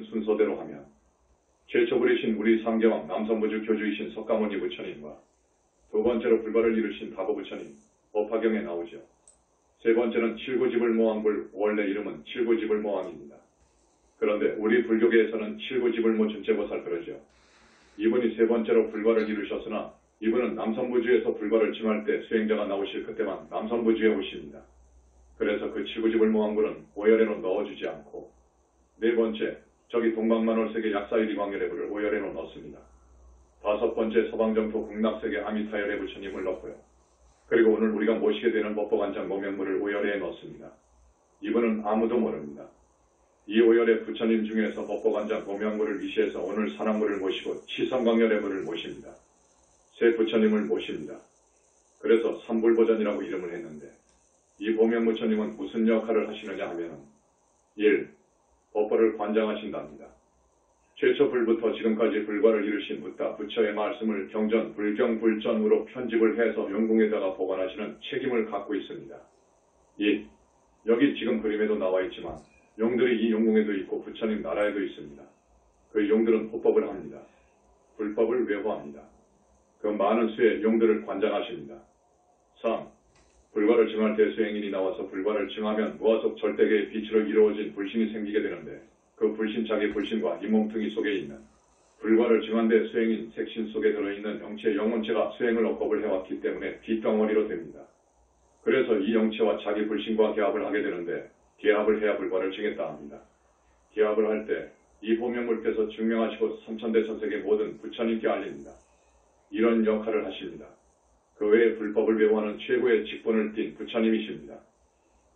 순서대로 하면 최초 부리신 우리 상계왕 남선부주 교주이신 석가모니 부처님과 두 번째로 불가를 이루신 다보 부처님 법화경에 나오죠. 세 번째는 칠구지불모왕불, 원래 이름은 칠구지불모왕입니다. 그런데 우리 불교계에서는 칠구지불모 준제보살 그러죠. 이분이 세 번째로 불가를 이루셨으나 이분은 남선부주에서 불가를 증할 때 수행자가 나오실 그때만 남선부주에 오십니다. 그래서 그 칠구지불모왕불은 오열에로 넣어주지 않고 네 번째 저기 동방만월세계 약사일이광열애불을 오열에로 넣습니다. 다섯 번째 서방정토 극락세계 아미타열애 부처님을 넣고요. 그리고 오늘 우리가 모시게 되는 법보관장 모명물을 오열에 넣습니다. 이분은 아무도 모릅니다. 이 오열의 부처님 중에서 법보관장 모명물을 위시해서 오늘 산악물을 모시고 치성광열애물을 모십니다. 세 부처님을 모십니다. 그래서 삼불보전이라고 이름을 했는데 이 보명부처님은 무슨 역할을 하시느냐 하면 1. 법보를 관장하신답니다. 최초 불부터 지금까지 불과를 이루신 부타 부처의 말씀을 경전, 불경, 불전으로 편집을 해서 영궁에다가 보관하시는 책임을 갖고 있습니다. 2. 여기 지금 그림에도 나와 있지만 용들이 이 용궁에도 있고 부처님 나라에도 있습니다. 그 용들은 호법을 합니다. 불법을 외호합니다. 그 많은 수의 용들을 관장하십니다. 3. 불과를 증할 때 수행인이 나와서 불과를 증하면 무아속 절대계의 빛으로 이루어진 불신이 생기게 되는데 그 불신착의 불신과 이 몸뚱이 속에 있는 불과를 증한 데 수행인 색신 속에 들어있는 영체 영혼체가 수행을 억겁을 해왔기 때문에 빛덩어리로 됩니다. 그래서 이 영체와 자기 불신과 계합을 하게 되는데 계합을 해야 불과를 증했다 합니다. 계합을 할 때 이 보명물께서 증명하시고 삼천대천세계 모든 부처님께 알립니다. 이런 역할을 하십니다. 그 외에 불법을 외워하는 최고의 직분을 띈 부처님이십니다.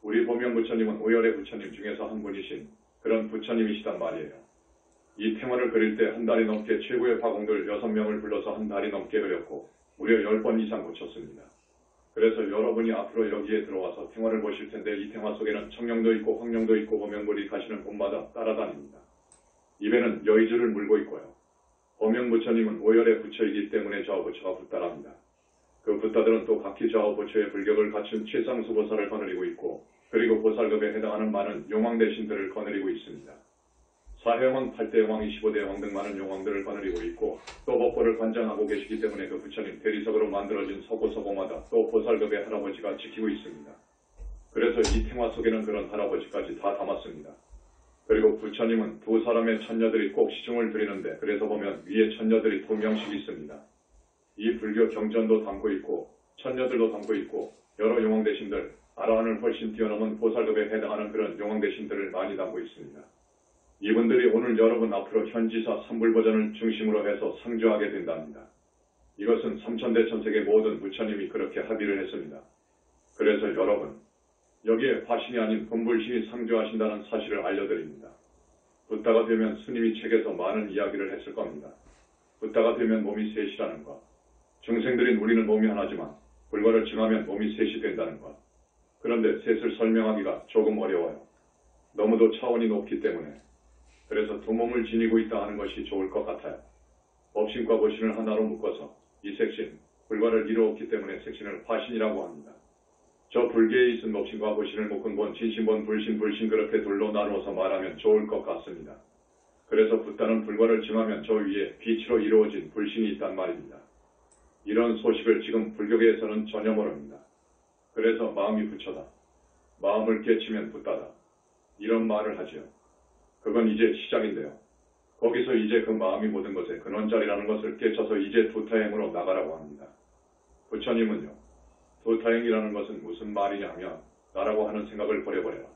우리 보명부처님은 오열의 부처님 중에서 한 분이신 그런 부처님이시단 말이에요. 이 탱화를 그릴 때 한 달이 넘게 최고의 화공들 6명을 불러서 한 달이 넘게 그렸고 무려 10번 이상 고쳤습니다. 그래서 여러분이 앞으로 여기에 들어와서 탱화를 보실 텐데 이 탱화 속에는 청룡도 있고 황룡도 있고 보명물이 가시는 곳마다 따라다닙니다. 입에는 여의주를 물고 있고요. 보명부처님은 오열의 부처이기 때문에 좌우 부처가 붓다랍니다. 그 붓다들은 또 각기 좌우 부처의 불격을 갖춘 최상수 보살을 거느리고 있고 그리고 보살급에 해당하는 많은 용왕대신들을 거느리고 있습니다. 사해왕, 8대왕, 25대왕 등 많은 용왕들을 거느리고 있고 또 법보를 관장하고 계시기 때문에 그 부처님 대리석으로 만들어진 서고서고마다 또 보살급의 할아버지가 지키고 있습니다. 그래서 이 탱화 속에는 그런 할아버지까지 다 담았습니다. 그리고 부처님은 두 사람의 천녀들이 꼭 시중을 드리는데 그래서 보면 위에 천녀들이 2명씩 있습니다. 이 불교 경전도 담고 있고 천녀들도 담고 있고 여러 용왕대신들 아라한을 훨씬 뛰어넘은 보살급에 해당하는 그런 용왕대신들을 많이 담고 있습니다. 이분들이 오늘 여러분 앞으로 현지사 삼불보전을 중심으로 해서 상주하게 된답니다. 이것은 삼천대천세계 모든 부처님이 그렇게 합의를 했습니다. 그래서 여러분 여기에 화신이 아닌 본불신이 상주하신다는 사실을 알려드립니다. 붓다가 되면 스님이 책에서 많은 이야기를 했을 겁니다. 붓다가 되면 몸이 셋이라는 것, 중생들인 우리는 몸이 하나지만 불과를 증하면 몸이 셋이 된다는 것. 그런데 셋을 설명하기가 조금 어려워요. 너무도 차원이 높기 때문에. 그래서 두 몸을 지니고 있다 하는 것이 좋을 것 같아요. 법신과 보신을 하나로 묶어서 이 색신, 불과를 이루었기 때문에 색신을 화신이라고 합니다. 저 불계에 있은 법신과 보신을 묶은 본, 진신본, 불신 그렇게 둘로 나누어서 말하면 좋을 것 같습니다. 그래서 붓다는 불과를 증하면 저 위에 빛으로 이루어진 불신이 있단 말입니다. 이런 소식을 지금 불교계에서는 전혀 모릅니다. 그래서 마음이 부처다. 마음을 깨치면 붓다다. 이런 말을 하지요. 그건 이제 시작인데요. 거기서 이제 그 마음이 모든 것의 근원자리라는 것을 깨쳐서 이제 두타행으로 나가라고 합니다. 부처님은요. 두타행이라는 것은 무슨 말이냐 하면 나라고 하는 생각을 버려버려라.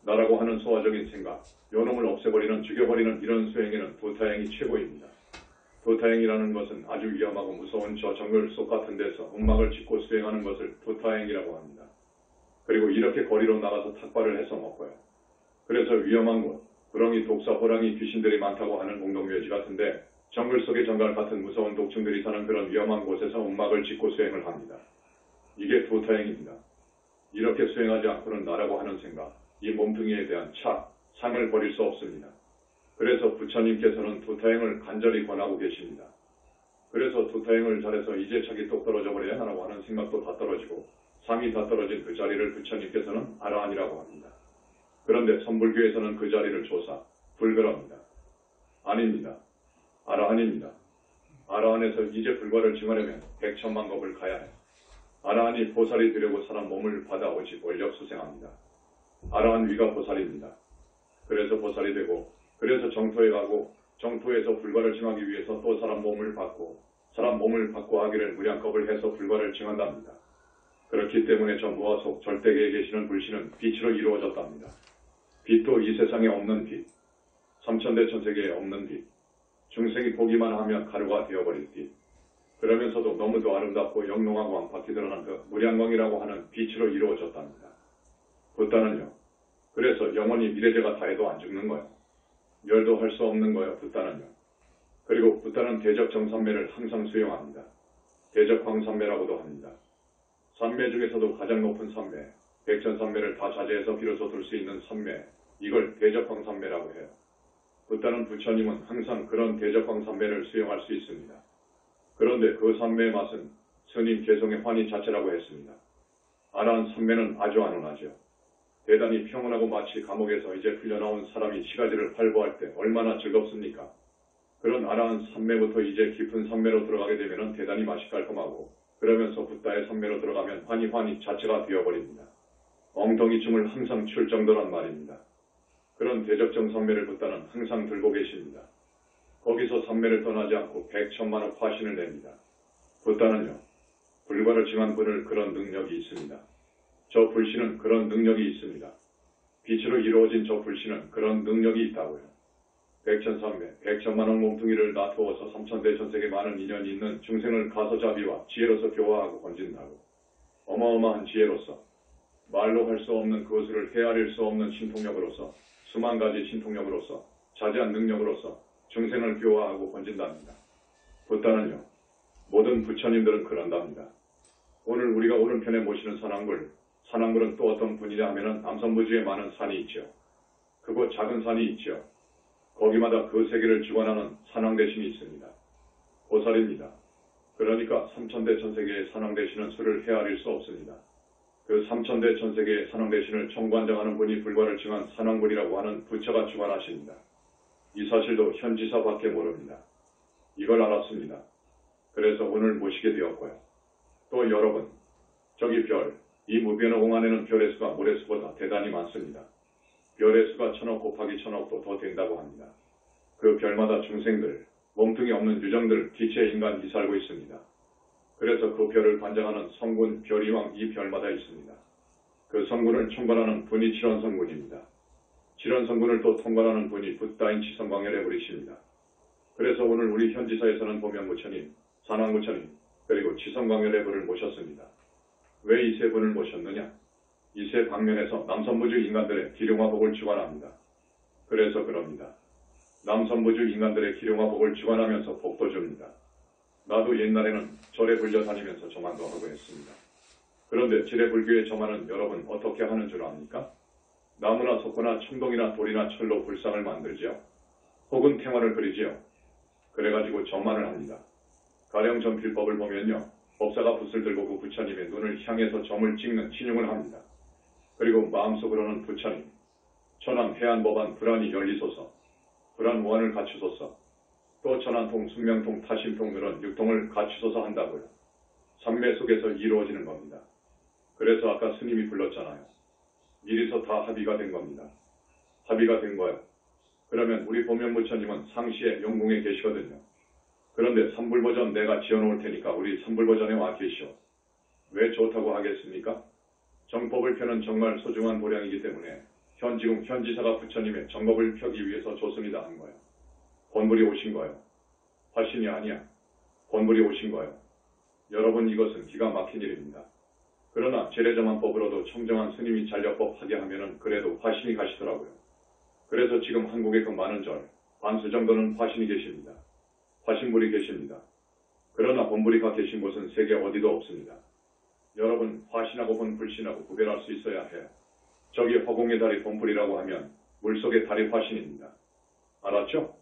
나라고 하는 소화적인 생각, 요놈을 없애버리는, 죽여버리는 이런 수행에는 두타행이 최고입니다. 두타행이라는 것은 아주 위험하고 무서운 저 정글 속 같은 데서 음막을 짚고 수행하는 것을 두타행이라고 합니다. 그리고 이렇게 거리로 나가서 탁발을 해서 먹고요. 그래서 위험한 곳, 구렁이, 독사, 호랑이, 귀신들이 많다고 하는 공동묘지 같은데 정글 속의 정갈 같은 무서운 독충들이 사는 그런 위험한 곳에서 음막을 짚고 수행을 합니다. 이게 두타행입니다. 이렇게 수행하지 않고는 나라고 하는 생각, 이 몸뚱이에 대한 착, 상을 버릴 수 없습니다. 그래서 부처님께서는 두타행을 간절히 권하고 계십니다. 그래서 두타행을 잘해서 이제 자기 똑 떨어져 버려야 하라고 하는 생각도 다 떨어지고 상이 다 떨어진 그 자리를 부처님께서는 아라한이라고 합니다. 그런데 선불교에서는 그 자리를 조사, 불그럽니다. 아닙니다. 아라한에서 이제 불과를 증하려면 100천만 겁을 가야 해. 아라한이 보살이 되려고 사람 몸을 받아 오직 원력 수생합니다. 아라한 위가 보살입니다. 그래서 보살이 되고, 그래서 정토에 가고, 정토에서 불과를 증하기 위해서 또 사람 몸을 받고, 사람 몸을 받고 하기를 무량겁을 해서 불과를 증한답니다. 그렇기 때문에 저 무아 속 절대계에 계시는 불신은 빛으로 이루어졌답니다. 빛도 이 세상에 없는 빛, 삼천대천세계에 없는 빛, 중생이 보기만 하면 가루가 되어버릴 빛, 그러면서도 너무도 아름답고 영롱하고 안팎이 드러난 그 무량광이라고 하는 빛으로 이루어졌답니다. 붓다는요. 그래서 영원히 미래제가 다 해도 안 죽는 거예요. 멸도 할 수 없는 거예요. 붓다는요. 그리고 붓다는 대적정산매를 항상 수용합니다. 대적광산매라고도 합니다. 산매 중에서도 가장 높은 산매, 백천산매를 다 자제해서 비로소 들 수 있는 산매, 이걸 대적광산매라고 해요. 붓다는 부처님은 항상 그런 대적광산매를 수용할 수 있습니다. 그런데 그 산매의 맛은 스님 개성의 환희 자체라고 했습니다. 아라한 산매는 아주 안온하죠. 대단히 평온하고 마치 감옥에서 이제 풀려나온 사람이 시가지를 활보할 때 얼마나 즐겁습니까? 그런 아라한 산매부터 이제 깊은 산매로 들어가게 되면 대단히 맛이 깔끔하고, 그러면서 붓다의 산매로 들어가면 환희 자체가 되어버립니다. 엉덩이 춤을 항상 출 정도란 말입니다. 그런 대적정 산매를 붓다는 항상 들고 계십니다. 거기서 산매를 떠나지 않고 100천만억 화신을 냅니다. 붓다는요, 불과를 증한 분을 그런 능력이 있습니다. 저 불신은 그런 능력이 있습니다. 빛으로 이루어진 저 불신은 그런 능력이 있다고요. 백천산매, 100천만억 몸뚱이를 놔두어서 삼천대천세계 많은 인연이 있는 중생을 가소자비와 지혜로서 교화하고 건진다고. 어마어마한 지혜로서, 말로 할 수 없는 그것을 헤아릴 수 없는 신통력으로서, 수만 가지 신통력으로서, 자세한 능력으로서 중생을 교화하고 건진답니다. 붓다는요, 모든 부처님들은 그런답니다. 오늘 우리가 오른편에 모시는 산왕불은 또 어떤 분이냐 하면은 남선부주에 많은 산이 있죠. 그곳 작은 산이 있죠. 거기마다 그 세계를 주관하는 산왕대신이 있습니다. 보살입니다. 그러니까 삼천대천세계의 산왕대신은 수를 헤아릴 수 없습니다. 그 삼천대천세계의 산왕대신을 총관장하는 분이 불과를 증한 산왕불이라고 하는 부처가 주관하십니다. 이 사실도 현지사밖에 모릅니다. 이걸 알았습니다. 그래서 오늘 모시게 되었고요. 또 여러분, 저기 별, 이 무변의 공안에는 별의 수가 모래 수보다 대단히 많습니다. 별의 수가 1000억 곱하기 1000억도 더 된다고 합니다. 그 별마다 중생들, 몸뚱이 없는 유정들, 기체 인간이 살고 있습니다. 그래서 그 별을 관장하는 성군, 별이왕 이 별마다 있습니다. 그 성군을 총괄하는 분이 칠원성군입니다. 칠원성군을 또 통괄하는 분이 붓다인 치성광열의 불이십니다. 그래서 오늘 우리 현지사에서는 보명부처님, 산왕부처님, 그리고 치성광열의 불을 모셨습니다. 왜 이 세 분을 모셨느냐? 이 세 방면에서 남선부주 인간들의 기룡화복을 주관합니다. 그래서 그럽니다. 남선부주 인간들의 기룡화복을 주관하면서 복도 줍니다. 나도 옛날에는 절에 불려 다니면서 저만도 하고 했습니다. 그런데 지뢰불교의 저만은 여러분 어떻게 하는 줄 압니까? 나무나 석고나 청동이나 돌이나 철로 불상을 만들지요. 혹은 탱화를 그리지요. 그래가지고 저만을 합니다. 가령 전필법을 보면요. 법사가 붓을 들고 그 부처님의 눈을 향해서 점을 찍는 신용을 합니다. 그리고 마음속으로는 부처님, 천암 해안법안 불안이 열리소서, 불안무한을 갖추소서, 또 천안통, 숙명통, 타심통 이런 육통을 갖추소서 한다고요. 삼매 속에서 이루어지는 겁니다. 그래서 아까 스님이 불렀잖아요. 미리서 다 합의가 된 겁니다. 합의가 된 거예요. 그러면 우리 보명부처님은 상시에 용궁에 계시거든요. 그런데 삼불버전 내가 지어놓을 테니까 우리 삼불버전에 와 계시오. 왜 좋다고 하겠습니까? 정법을 펴는 정말 소중한 도량이기 때문에 현지궁 현지사가 부처님의 정법을 펴기 위해서 좋습니다 한 거예요. 본불이 오신 거예요. 화신이 아니야. 본불이 오신 거예요. 여러분 이것은 기가 막힌 일입니다. 그러나 제례정한법으로도 청정한 스님이 잔력법 하게 하면은 그래도 화신이 가시더라고요. 그래서 지금 한국에 그 많은 절, 반수 정도는 화신이 계십니다. 화신불이 계십니다. 그러나 본불이 가 계신 곳은 세계 어디도 없습니다. 여러분 화신하고 본불신하고 구별할 수 있어야 해요. 저기 허공의 달이 본불이라고 하면 물속의 달이 화신입니다. 알았죠?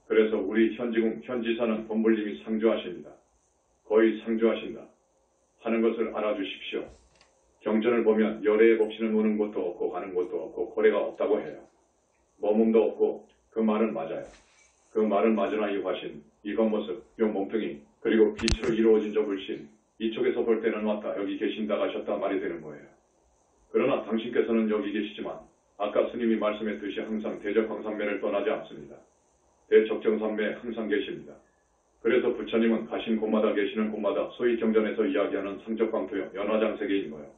그래서 우리 현지궁 현지사는 본불님이 상주하십니다. 거의 상주하신다 하는 것을 알아주십시오. 경전을 보면 열애의 법신은 오는 곳도 없고 가는 곳도 없고 고래가 없다고 해요. 머문도 없고 그 말은 맞아요. 그 말은 맞으나 이 화신, 이 겉모습, 요 몸뚱이, 그리고 빛으로 이루어진 저 불신, 이쪽에서 볼 때는 왔다 여기 계신다 가셨다 말이 되는 거예요. 그러나 당신께서는 여기 계시지만 아까 스님이 말씀했듯이 항상 대적황상면을 떠나지 않습니다. 대적정산매에 항상 계십니다. 그래서 부처님은 가신 곳마다 계시는 곳마다 소위 경전에서 이야기하는 상적광토요 연화장세계인 거예요.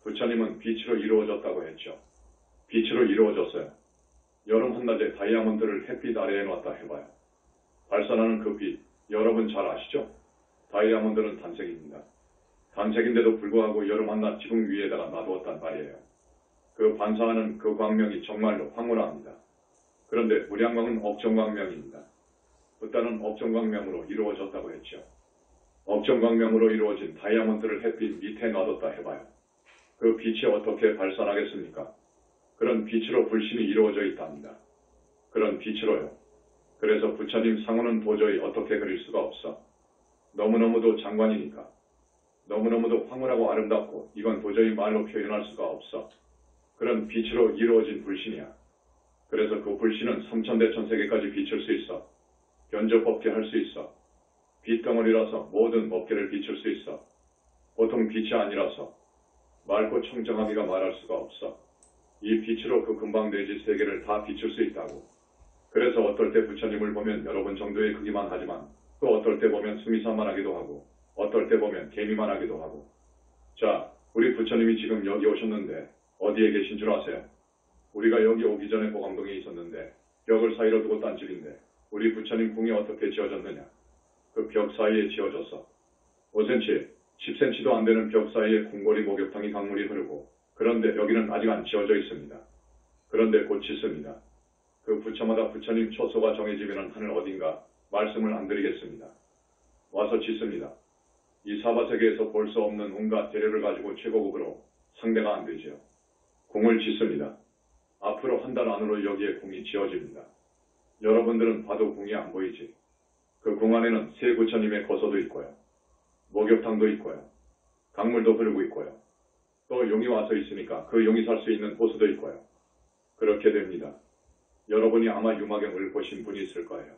부처님은 빛으로 이루어졌다고 했죠. 빛으로 이루어졌어요. 여름 한낮에 다이아몬드를 햇빛 아래에 놨다 해봐요. 발산하는 그 빛, 여러분 잘 아시죠? 다이아몬드는 단색입니다. 단색인데도 불구하고 여름 한낮 지붕 위에다가 놔두었단 말이에요. 그 반사하는 그 광명이 정말로 황홀합니다. 그런데 무량광은 억정광명입니다. 붓다는 억정광명으로 이루어졌다고 했죠. 억정광명으로 이루어진 다이아몬드를 햇빛 밑에 놔뒀다 해봐요. 그 빛이 어떻게 발산하겠습니까? 그런 빛으로 불신이 이루어져 있답니다. 그런 빛으로요. 그래서 부처님 상호는 도저히 어떻게 그릴 수가 없어. 너무너무도 장관이니까. 너무너무도 황홀하고 아름답고 이건 도저히 말로 표현할 수가 없어. 그런 빛으로 이루어진 불신이야. 그래서 그 불신은 삼천대천세계까지 비출 수 있어. 견적법계 할 수 있어. 빛덩어리라서 모든 법계를 비출 수 있어. 보통 빛이 아니라서 맑고 청정하기가 말할 수가 없어. 이 빛으로 그 금방대지 세계를 다 비출 수 있다고. 그래서 어떨 때 부처님을 보면 여러분 정도의 크기만 하지만 또 어떨 때 보면 수미산만 하기도 하고 어떨 때 보면 개미만 하기도 하고. 자, 우리 부처님이 지금 여기 오셨는데 어디에 계신 줄 아세요? 우리가 여기 오기 전에 보감동에 있었는데 벽을 사이로 두고 딴 집인데 우리 부처님 궁이 어떻게 지어졌느냐? 그 벽 사이에 지어졌어. 5cm, 10cm도 안 되는 벽 사이에 궁궐이 목욕탕이 강물이 흐르고 그런데 여기는 아직 안 지어져 있습니다. 그런데 곧 짓습니다. 그 부처마다 부처님 초소가 정해지면 하늘 어딘가 말씀을 안 드리겠습니다. 와서 짓습니다. 이 사바세계에서 볼 수 없는 온갖 재료를 가지고 최고급으로 상대가 안 되지요. 궁을 짓습니다. 앞으로 한 달 안으로 여기에 궁이 지어집니다. 여러분들은 봐도 궁이 안 보이지. 그 궁 안에는 세 부처님의 거소도 있고요. 목욕탕도 있고요. 강물도 흐르고 있고요. 또 용이 와서 있으니까 그 용이 살 수 있는 호수도 있고요. 그렇게 됩니다. 여러분이 아마 유마경을 보신 분이 있을 거예요.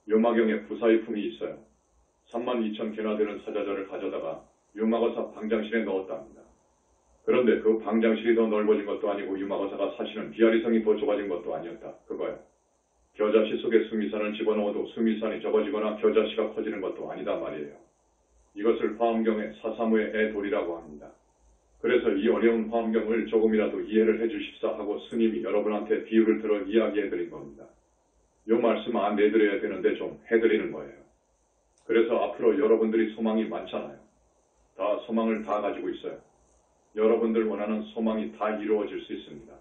유마경에 부사의품이 있어요. 32,000개나 되는 사자자를 가져다가 유마거사 방장실에 넣었답니다. 그런데 그 방장실이 더 넓어진 것도 아니고 유마거사가 사시는 비아리성이 더 좁아진 것도 아니었다. 그거요. 겨자씨 속에 수미산을 집어넣어도 수미산이 적어지거나 겨자씨가 커지는 것도 아니다 말이에요. 이것을 화엄경의 사사무의 애돌이라고 합니다. 그래서 이 어려운 화엄경을 조금이라도 이해를 해주십사 하고 스님이 여러분한테 비유를 들어 이야기해드린 겁니다. 요 말씀 안 내드려야 되는데 좀 해드리는 거예요. 그래서 앞으로 여러분들이 소망이 많잖아요. 다 소망을 다 가지고 있어요. 여러분들 원하는 소망이 다 이루어질 수 있습니다.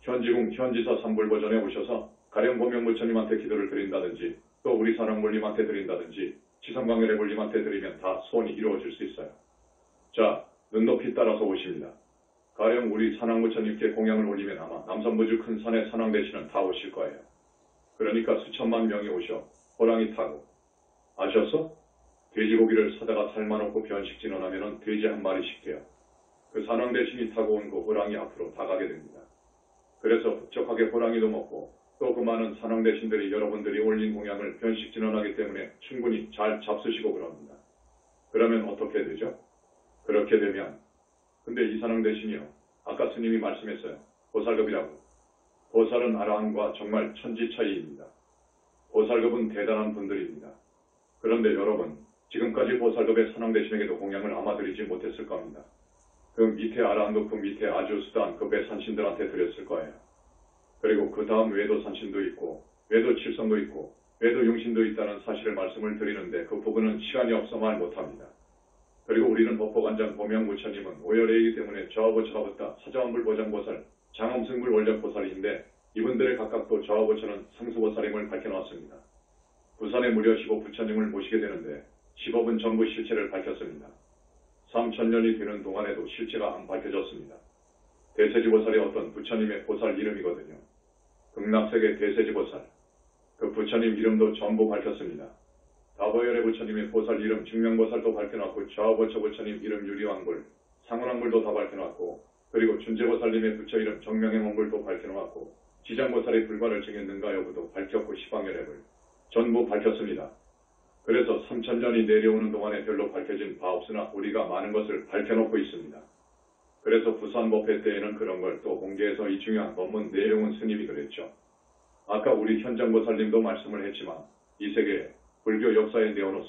현지궁 현지사 삼불보전에 오셔서 가령 보명부처님한테 기도를 드린다든지 또 우리 사랑물님한테 드린다든지 지성광열의물님한테 드리면 다 소원이 이루어질 수 있어요. 자, 눈높이 따라서 오십니다. 가령 우리 산왕부처님께 공양을 올리면 아마 남산부주 큰 산에 산왕대신은 다 오실 거예요. 그러니까 수천만 명이 오셔 호랑이 타고. 아셨어? 돼지고기를 사다가 삶아놓고 변식진원하면 돼지 한 마리씩 해요. 그 산왕대신이 타고 온 그 호랑이 앞으로 다가게 됩니다. 그래서 북적하게 호랑이도 먹고 또 그 많은 산왕대신들이 여러분들이 올린 공양을 변식진원하기 때문에 충분히 잘 잡수시고 그럽니다. 그러면 어떻게 되죠? 그렇게 되면 근데 이 산왕대신이요. 아까 스님이 말씀했어요. 보살급이라고. 보살은 아라한과 정말 천지 차이입니다. 보살급은 대단한 분들입니다. 그런데 여러분 지금까지 보살급의 산왕대신에게도 공양을 아마 드리지 못했을 겁니다. 그 밑에 아라한도 그 밑에 아주 수단급의 산신들한테 드렸을 거예요. 그리고 그 다음 외도 산신도 있고 외도 칠성도 있고 외도 용신도 있다는 사실을 말씀을 드리는데 그 부분은 시간이 없어 말 못합니다. 그리고 우리는 법보관장 보명부처님은 오열애이기 때문에 저하보처가부터 사자왕불보장보살, 장엄승불 원력보살인데 이분들의 각각도 저하보처는 상수보살임을 밝혀놓았습니다. 부산에 무려시고 부처님을 모시게 되는데 10업은 전부 실체를 밝혔습니다. 3000년이 되는 동안에도 실체가 안 밝혀졌습니다. 대세지보살이 어떤 부처님의 보살 이름이거든요. 극락세계 대세지보살. 그 부처님 이름도 전부 밝혔습니다. 다보열의 부처님의 보살 이름 증명보살도 밝혀놨고 좌우보처 부처님 이름 유리왕불, 상운왕불도 다 밝혀놨고 그리고 준재보살님의 부처 이름 정명행왕불도 밝혀놓았고 지장보살이 불과를 증했는가 여부도 밝혔고 시방열액을 전부 밝혔습니다. 그래서 3000년이 내려오는 동안에 별로 밝혀진 바 없으나 우리가 많은 것을 밝혀놓고 있습니다. 그래서 부산법회 때에는 그런 걸 또 공개해서 이 중요한 법문 내용은 스님이 그랬죠. 아까 우리 현장보살님도 말씀을 했지만 이 세계에 불교 역사에 내어놓습니다.